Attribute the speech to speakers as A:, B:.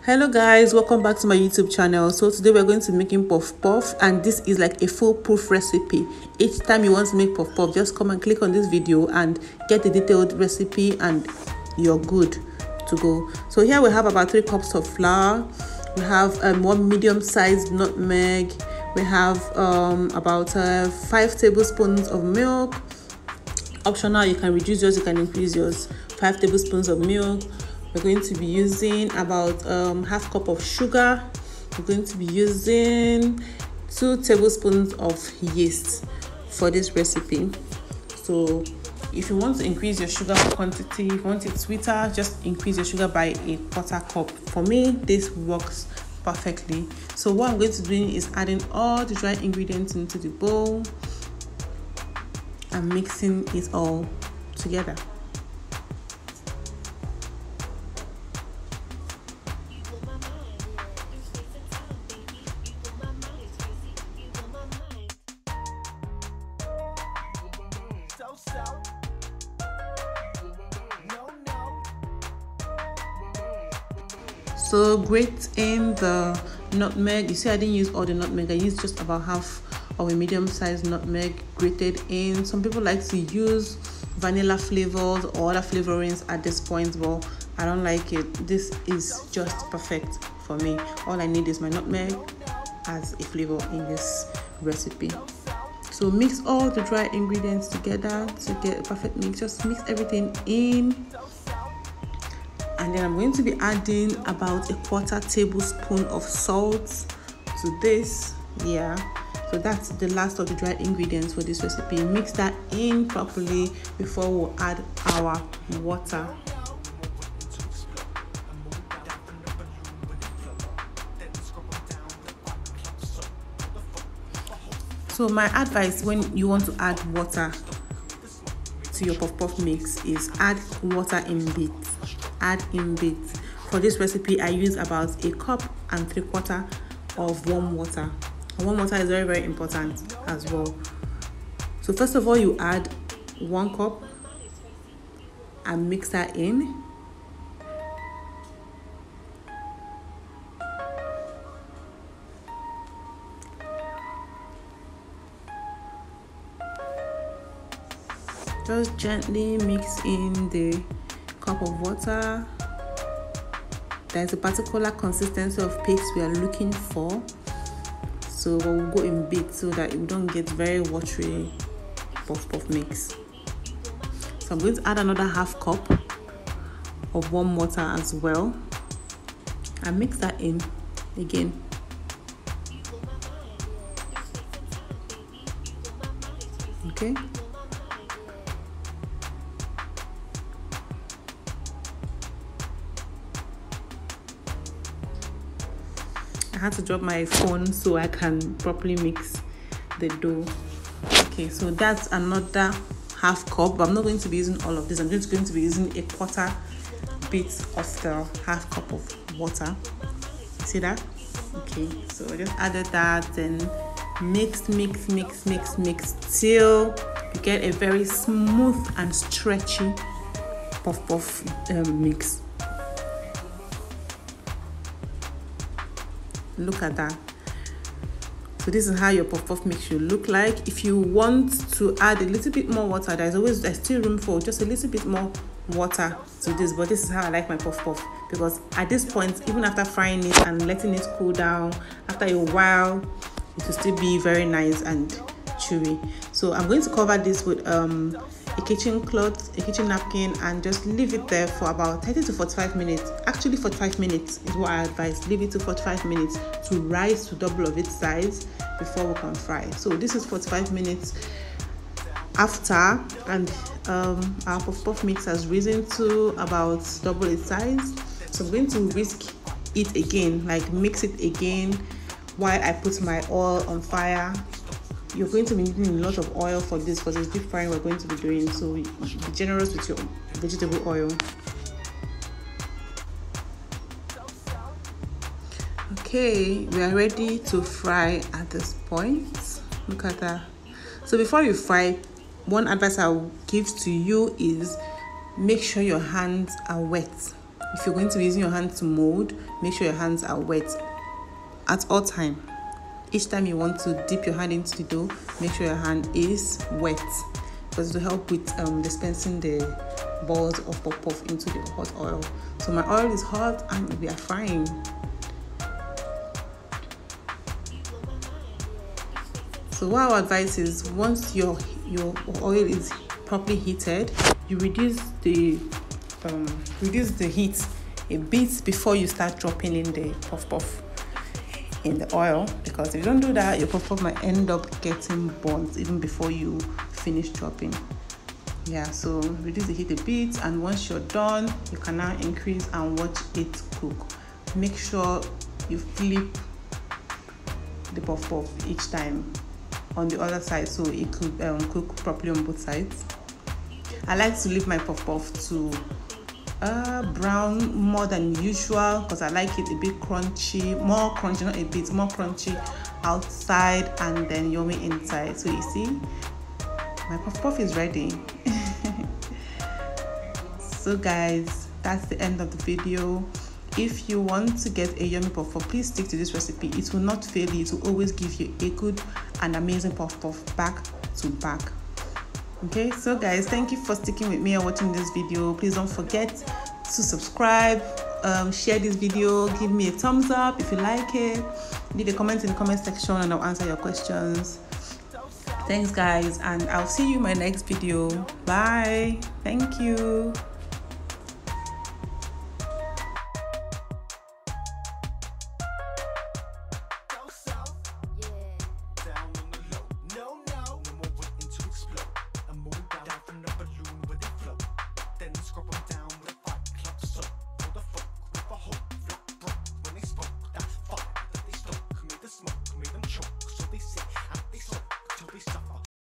A: Hello guys, welcome back to my YouTube channel. So today we're going to be making puff puff, and this is like a foolproof recipe. Each time you want to make puff puff, just come and click on this video and get the detailed recipe and you're good to go. So here we have about 3 cups of flour. We have one medium-sized nutmeg. We have about 5 tablespoons of milk. Optional, you can reduce yours, you can increase yours. 5 tablespoons of milk. We're going to be using about half cup of sugar. We're going to be using 2 tablespoons of yeast for this recipe. So if you want to increase your sugar quantity, if you want it sweeter, just increase your sugar by a quarter cup. For me, this works perfectly. So what I'm going to do is adding all the dry ingredients into the bowl and mixing it all together. So grate in the nutmeg. You see, I didn't use all the nutmeg. I used just about half of a medium-sized nutmeg grated in. Some people like to use vanilla flavors or other flavorings at this point, but I don't like it. This is just perfect for me. All I need is my nutmeg as a flavor in this recipe. So mix all the dry ingredients together to get a perfect mix. Just mix everything in. And then I'm going to be adding about a quarter tablespoon of salt to this. Yeah, so that's the last of the dry ingredients for this recipe. Mix that in properly before we'll add our water. So my advice when you want to add water to your puff puff mix is add water in bits. Add in bits. For this recipe, I use about 1.75 cups of warm water. And warm water is very, very important as well. So first of all, you add 1 cup and mix that in. Just gently mix in the cup of water. There's a particular consistency of paste we are looking for, so we'll go in bits so that we don't get very watery puff puff mix. So I'm going to add another half cup of warm water as well and mix that in again. Okay. I had to drop my phone so I can properly mix the dough. Okay, so that's another half cup, but I'm not going to be using all of this. I'm just going to be using a quarter bit of the half cup of water. See that? Okay, so I just added that and mix till you get a very smooth and stretchy puff puff mix. Look at that. So this is how your puff puff mix should look like. If you want to add a little bit more water, there's still room for just a little bit more water to this, but this is how I like my puff puff, because at this point, even after frying it and letting it cool down, after a while it will still be very nice and chewy. So I'm going to cover this with a kitchen cloth, a kitchen napkin, and just leave it there for about 30 to 45 minutes. Actually 45 minutes is what I advise. Leave it to 45 minutes to rise to double of its size before we can fry. So this is 45 minutes after, and our puff puff mix has risen to about double its size. So I'm going to whisk it again, like mix it again while I put my oil on fire. You're going to be needing a lot of oil for this because it's deep frying we're going to be doing, so be generous with your vegetable oil. Okay, we are ready to fry at this point. Look at that. So before you fry, one advice I will give to you is make sure your hands are wet if you're going to be using your hands to mold, make sure your hands are wet at all time. Each time you want to dip your hand into the dough, make sure your hand is wet, because to help with dispensing the balls of puff into the hot oil. So my oil is hot and we are frying. So what our advice is, once your oil is properly heated, you reduce the heat a bit before you start dropping in the puff in the oil, because if you don't do that, your puff might end up getting burnt even before you finish dropping. Yeah, so reduce the heat a bit, and once you're done, you can now increase and watch it cook. Make sure you flip the puff each time on the other side so it could cook properly on both sides. I like to leave my puff to brown more than usual, because I like it a bit crunchy, more crunchy, not a bit, more crunchy outside and then yummy inside. So you see, my puff is ready. So guys, that's the end of the video. If you want to get a yummy puff, please stick to this recipe. It will not fail you. It will always give you a good and amazing puff back to back. Okay, so guys, thank you for sticking with me and watching this video. Please don't forget to subscribe, share this video, give me a thumbs up if you like it, leave a comment in the comment section and I'll answer your questions. Thanks guys, and I'll see you in my next video. Bye. Thank you.